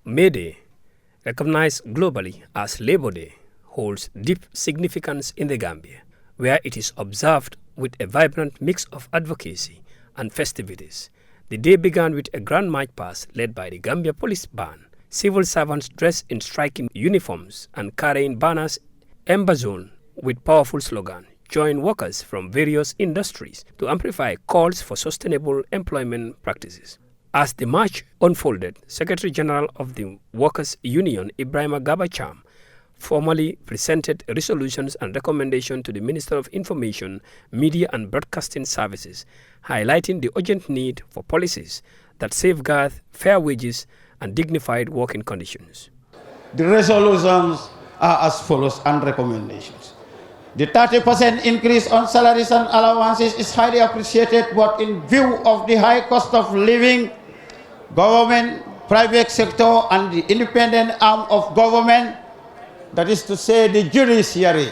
May Day, recognized globally as Labor Day, holds deep significance in the Gambia, where it is observed with a vibrant mix of advocacy and festivities. The day began with a grand march past led by the Gambia Police Band. Civil servants dressed in striking uniforms and carrying banners emblazoned with powerful slogans joined workers from various industries to amplify calls for sustainable employment practices. As the march unfolded, Secretary General of the Workers' Union, Ibrahima Gabacham, formally presented resolutions and recommendations to the Minister of Information, Media and Broadcasting Services, highlighting the urgent need for policies that safeguard fair wages and dignified working conditions. The resolutions are as follows and recommendations. The 30% increase on salaries and allowances is highly appreciated, but in view of the high cost of living, government, private sector, and the independent arm of government, that is to say the judiciary,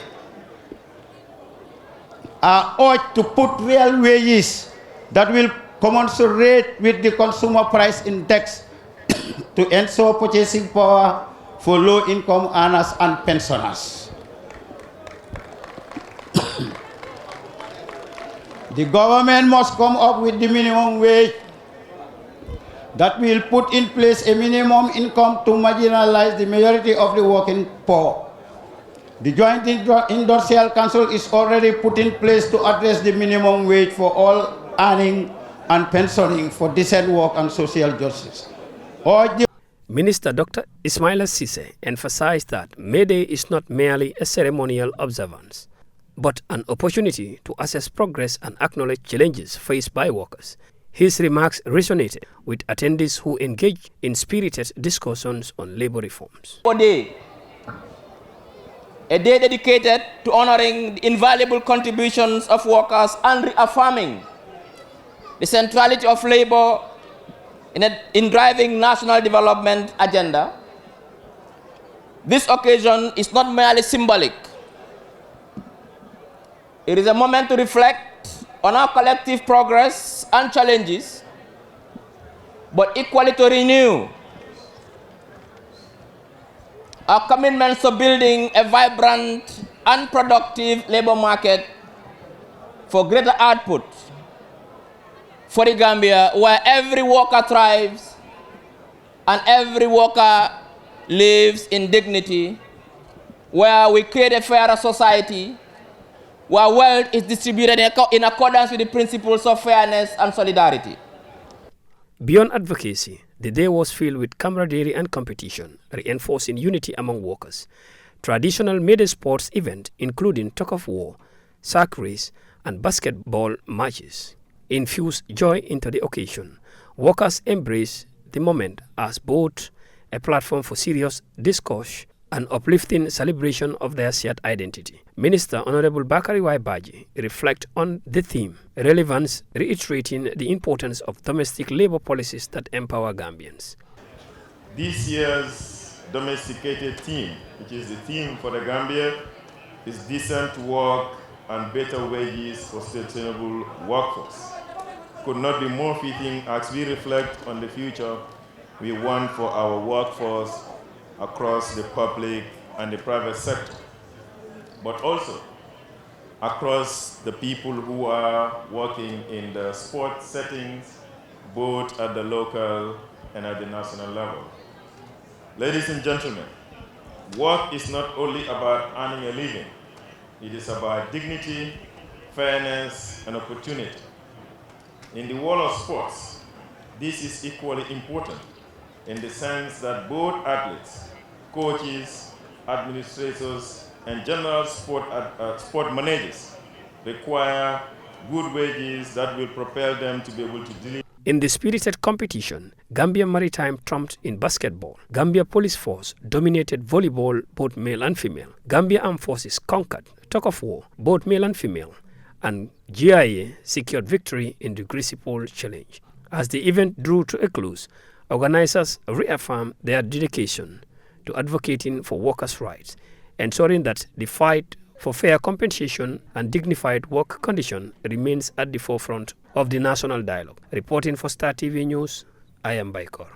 are urged to put real wages that will commensurate with the consumer price index to ensure purchasing power for low-income earners and pensioners. The government must come up with the minimum wage that will put in place a minimum income to marginalize the majority of the working poor. The Joint Industrial Council is already put in place to address the minimum wage for all earning and pensioning for decent work and social justice. Minister Dr. Ismaila Sise emphasized that May Day is not merely a ceremonial observance, but an opportunity to assess progress and acknowledge challenges faced by workers. His remarks resonated with attendees who engaged in spirited discussions on labor reforms. A day dedicated to honoring the invaluable contributions of workers and reaffirming the centrality of labor in driving national development agenda. This occasion is not merely symbolic. It is a moment to reflect on our collective progress and challenges, but equally to renew our commitments to building a vibrant and productive labor market for greater output for the Gambia, where every worker thrives and every worker lives in dignity, where we create a fairer society, where wealth is distributed in accordance with the principles of fairness and solidarity. Beyond advocacy, the day was filled with camaraderie and competition, reinforcing unity among workers. Traditional May Day sports events, including tug-of-war, sack race, and basketball matches, infused joy into the occasion. Workers embraced the moment as both a platform for serious discourse and uplifting celebration of their shared identity. Minister Honorable Bakari Baji reflect on the theme, relevance, reiterating the importance of domestic labor policies that empower Gambians. This year's domesticated theme, which is the theme for the Gambia, is decent work and better wages for sustainable workforce. Could not be more fitting as we reflect on the future we want for our workforce across the public and the private sector, but also across the people who are working in the sport settings, both at the local and at the national level. Ladies and gentlemen, work is not only about earning a living, it is about dignity, fairness, and opportunity. In the world of sports, this is equally important in the sense that both athletes, coaches, administrators, and general sport managers require good wages that will propel them to be able to deliver. In the spirited competition, Gambia Maritime trumped in basketball. Gambia Police Force dominated volleyball, both male and female. Gambia Armed Forces conquered tug-of-war, both male and female. And GIA secured victory in the Greasy Pole Challenge. As the event drew to a close, organizers reaffirmed their dedication to advocating for workers' rights, ensuring that the fight for fair compensation and dignified work conditions remains at the forefront of the national dialogue. Reporting for Star TV News, I am Baikor.